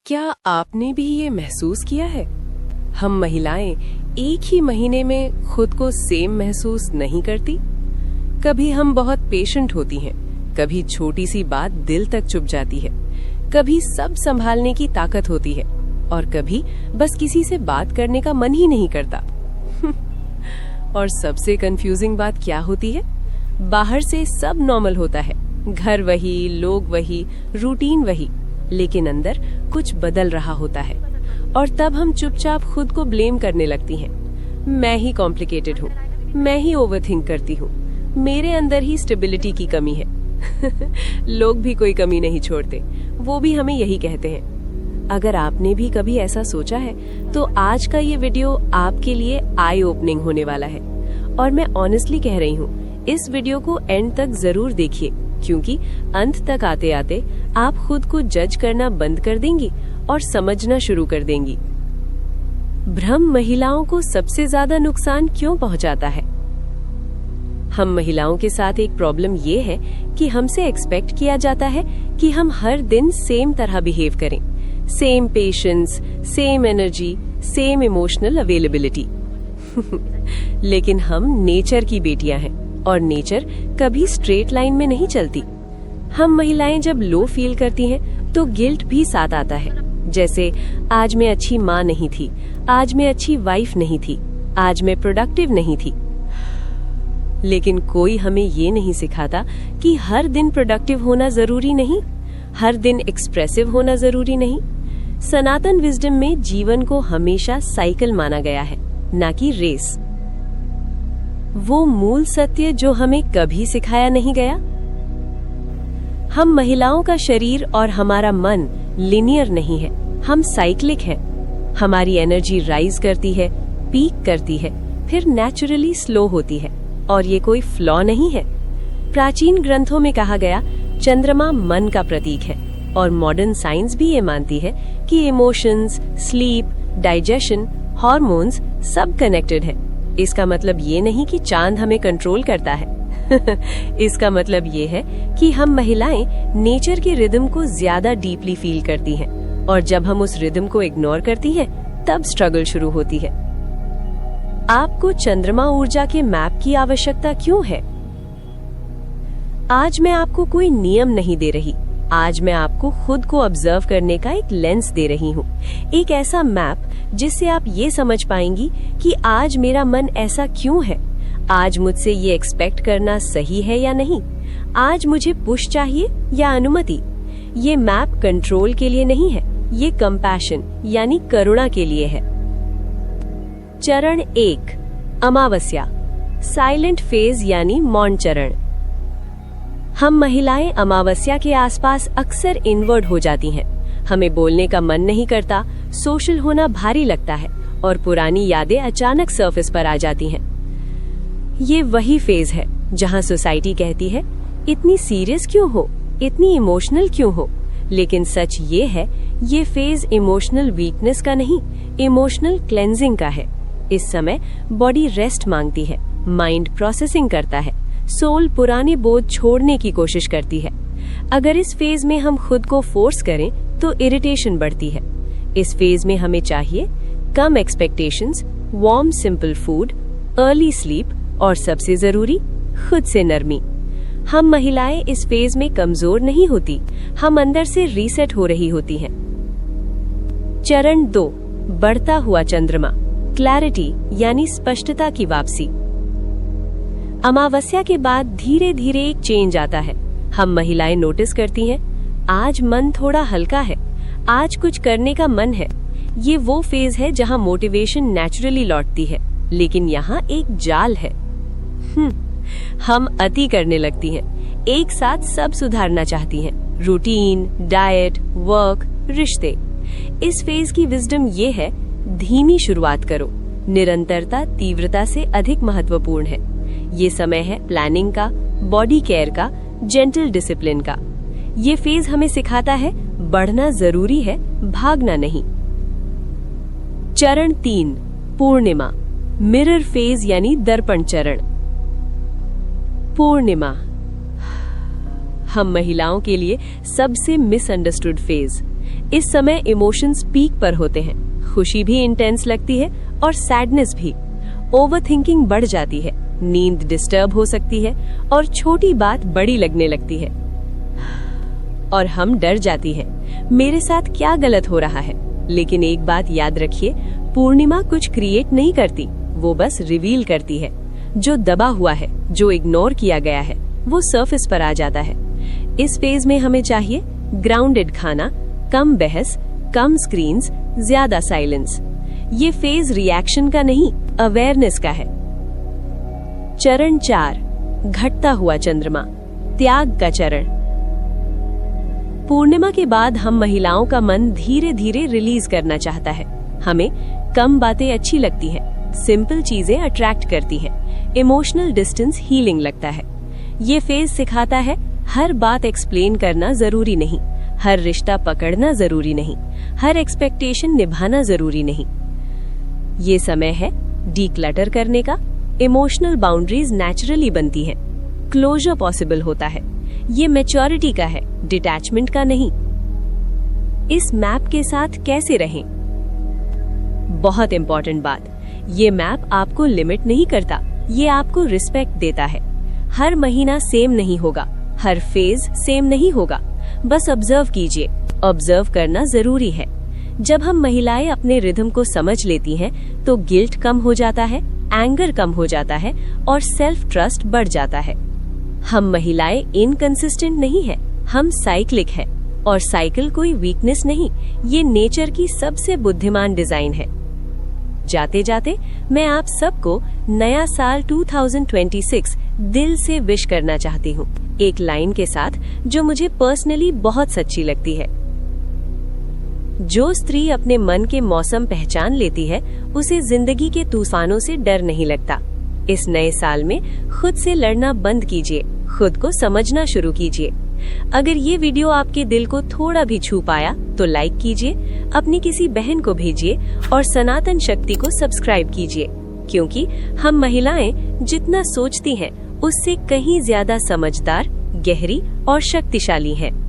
क्या आपने भी ये महसूस किया है? हम महिलाएं एक ही महीने में खुद को सेम महसूस नहीं करती। कभी हम बहुत पेशेंट होती हैं, कभी छोटी सी बात दिल तक चुभ जाती है, कभी सब संभालने की ताकत होती है और कभी बस किसी से बात करने का मन ही नहीं करता। और सबसे कंफ्यूजिंग बात क्या होती है? बाहर से सब नॉर्मल होता है, घर वही, लोग वही, रूटीन वही, लेकिन अंदर कुछ बदल रहा होता है। और तब हम चुपचाप खुद को ब्लेम करने लगती हैं। मैं ही कॉम्प्लिकेटेड हूँ, मैं ही ओवरथिंक करती हूँ, मेरे अंदर ही स्टेबिलिटी की कमी है। लोग भी कोई कमी नहीं छोड़ते, वो भी हमें यही कहते हैं। अगर आपने भी कभी ऐसा सोचा है तो आज का ये वीडियो आपके लिए आई ओपनिंग होने वाला है। और मैं ऑनेस्टली कह रही हूँ, इस वीडियो को एंड तक जरूर देखिए, क्योंकि अंत तक आते आते आप खुद को जज करना बंद कर देंगी और समझना शुरू कर देंगी। भ्रम महिलाओं को सबसे ज्यादा नुकसान क्यों पहुंचाता है? हम महिलाओं के साथ एक प्रॉब्लम ये है कि हमसे एक्सपेक्ट किया जाता है कि हम हर दिन सेम तरह बिहेव करें, same patience, same energy, same emotional availability. लेकिन हम नेचर की बेटियां हैं और नेचर कभी स्ट्रेट लाइन में नहीं चलती। हम महिलाएं जब लो फील करती हैं तो गिल्ट भी साथ आता है, जैसे आज मैं अच्छी माँ नहीं थी, आज मैं अच्छी वाइफ नहीं थी, आज मैं प्रोडक्टिव नहीं थी। लेकिन कोई हमें ये नहीं सिखाता कि हर दिन प्रोडक्टिव होना जरूरी नहीं, हर दिन एक्सप्रेसिव होना जरूरी नहीं। सनातन विजडम में जीवन को हमेशा साइकिल माना गया है, ना कि रेस। वो मूल सत्य जो हमें कभी सिखाया नहीं गया। हम महिलाओं का शरीर और हमारा मन लिनियर नहीं है, हम साइक्लिक हैं। हमारी एनर्जी राइज करती है, पीक करती है, फिर नेचुरली स्लो होती है, और ये कोई फ्लॉ नहीं है। प्राचीन ग्रंथों में कहा गया चंद्रमा मन का प्रतीक है, और मॉडर्न साइंस भी ये मानती है कि इमोशंस, स्लीप, डाइजेशन, हॉर्मोन्स सब कनेक्टेड है। इसका मतलब ये नहीं कि चांद हमें कंट्रोल करता है। इसका मतलब ये है कि हम महिलाएं नेचर के रिदम को ज्यादा डीपली फील करती हैं, और जब हम उस रिदम को इग्नोर करती हैं, तब स्ट्रगल शुरू होती है। आपको चंद्रमा ऊर्जा के मैप की आवश्यकता क्यों है? आज मैं आपको कोई नियम नहीं दे रही, आज मैं आपको खुद को ऑब्जर्व करने का एक लेंस दे रही हूँ, एक ऐसा मैप जिससे आप ये समझ पाएंगी कि आज मेरा मन ऐसा क्यों है, आज मुझसे ये एक्सपेक्ट करना सही है या नहीं, आज मुझे पुश चाहिए या अनुमति। ये मैप कंट्रोल के लिए नहीं है, ये कंपैशन यानी करुणा के लिए है। चरण 1, अमावस्या, साइलेंट फेज यानी मौन चरण। हम महिलाएं अमावस्या के आसपास अक्सर इनवर्ड हो जाती हैं। हमें बोलने का मन नहीं करता, सोशल होना भारी लगता है, और पुरानी यादें अचानक सरफेस पर आ जाती हैं। ये वही फेज है जहां सोसाइटी कहती है, इतनी सीरियस क्यों हो, इतनी इमोशनल क्यों हो। लेकिन सच ये है, ये फेज इमोशनल वीकनेस का नहीं, इमोशनल क्लेंजिंग का है। इस समय बॉडी रेस्ट मांगती है, माइंड प्रोसेसिंग करता है, सोल पुराने बोझ छोड़ने की कोशिश करती है। अगर इस फेज में हम खुद को फोर्स करें तो इरिटेशन बढ़ती है। इस फेज में हमें चाहिए कम expectations, warm simple food, early sleep, और सबसे जरूरी खुद से नरमी। हम महिलाएं इस फेज में कमजोर नहीं होती, हम अंदर से रीसेट हो रही होती हैं। चरण 2, बढ़ता हुआ चंद्रमा, क्लैरिटी यानी स्पष्टता की वापसी। अमावस्या के बाद धीरे धीरे एक चेंज आता है। हम महिलाएं नोटिस करती हैं, आज मन थोड़ा हल्का है, आज कुछ करने का मन है। ये वो फेज है जहां मोटिवेशन नेचुरली लौटती है, लेकिन यहाँ एक जाल है। हम अति करने लगती हैं, एक साथ सब सुधारना चाहती हैं, रूटीन, डाइट, वर्क, रिश्ते। इस फेज की विजडम ये है, धीमी शुरुआत करो, निरंतरता तीव्रता से अधिक महत्वपूर्ण है। ये समय है प्लानिंग का, बॉडी केयर का, जेंटल डिसिप्लिन का। ये फेज हमें सिखाता है बढ़ना जरूरी है, भागना नहीं। चरण 3, पूर्णिमा, मिरर फेज यानी दर्पण चरण। पूर्णिमा हम महिलाओं के लिए सबसे मिसअंडरस्टूड फेज। इस समय इमोशंस पीक पर होते हैं। खुशी भी इंटेंस लगती है और सैडनेस भी। ओवरथिंकिंग बढ़ जाती है, नींद डिस्टर्ब हो सकती है और छोटी बात बड़ी लगने लगती है। और हम डर जाती हैं, मेरे साथ क्या गलत हो रहा है। लेकिन एक बात याद रखिए, पूर्णिमा कुछ क्रिएट नहीं करती, वो बस रिवील करती है। जो दबा हुआ है, जो इग्नोर किया गया है, वो सरफेस पर आ जाता है। इस फेज में हमें चाहिए ग्राउंडेड खाना, कम बहस, कम स्क्रीन्स, ज्यादा साइलेंस। ये फेज रिएक्शन का नहीं, अवेयरनेस का है। चरण 4, घटता हुआ चंद्रमा, त्याग का चरण। पूर्णिमा के बाद हम महिलाओं का मन धीरे धीरे रिलीज करना चाहता है। हमें कम बातें अच्छी लगती हैं, सिंपल चीजें अट्रैक्ट करती हैं, इमोशनल डिस्टेंस हीलिंग लगता है। ये फेज सिखाता है हर बात एक्सप्लेन करना जरूरी नहीं, हर रिश्ता पकड़ना जरूरी नहीं, हर एक्सपेक्टेशन निभाना जरूरी नहीं। ये समय है डीक्लटर करने का। इमोशनल बाउंड्रीज नेचुरली बनती हैं, क्लोजर पॉसिबल होता है। ये मैच्योरिटी का है, डिटैचमेंट का नहीं। इस मैप के साथ कैसे रहें? बहुत इंपॉर्टेंट बात, ये मैप आपको लिमिट नहीं करता, ये आपको रिस्पेक्ट देता है। हर महीना सेम नहीं होगा, हर फेज सेम नहीं होगा। बस ऑब्जर्व कीजिए, ऑब्जर्व करना जरूरी है। जब हम महिलाएं अपने रिदम को समझ लेती हैं, तो गिल्ट कम हो जाता है, एंगर कम हो जाता है और सेल्फ ट्रस्ट बढ़ जाता है। हम महिलाएं इनकंसिस्टेंट नहीं है, हम साइक्लिक है। और साइकिल कोई वीकनेस नहीं, ये नेचर की सबसे बुद्धिमान डिजाइन है। जाते जाते मैं आप सबको नया साल 2026 दिल से विश करना चाहती हूँ, एक लाइन के साथ जो मुझे पर्सनली बहुत सच्ची लगती है। जो स्त्री अपने मन के मौसम पहचान लेती है, उसे जिंदगी के तूफानों से डर नहीं लगता। इस नए साल में खुद से लड़ना बंद कीजिए, खुद को समझना शुरू कीजिए। अगर ये वीडियो आपके दिल को थोड़ा भी छू पाया तो लाइक कीजिए, अपनी किसी बहन को भेजिए और सनातन शक्ति को सब्सक्राइब कीजिए, क्योंकि हम महिलाएं जितना सोचती हैं उससे कहीं ज्यादा समझदार, गहरी और शक्तिशाली हैं।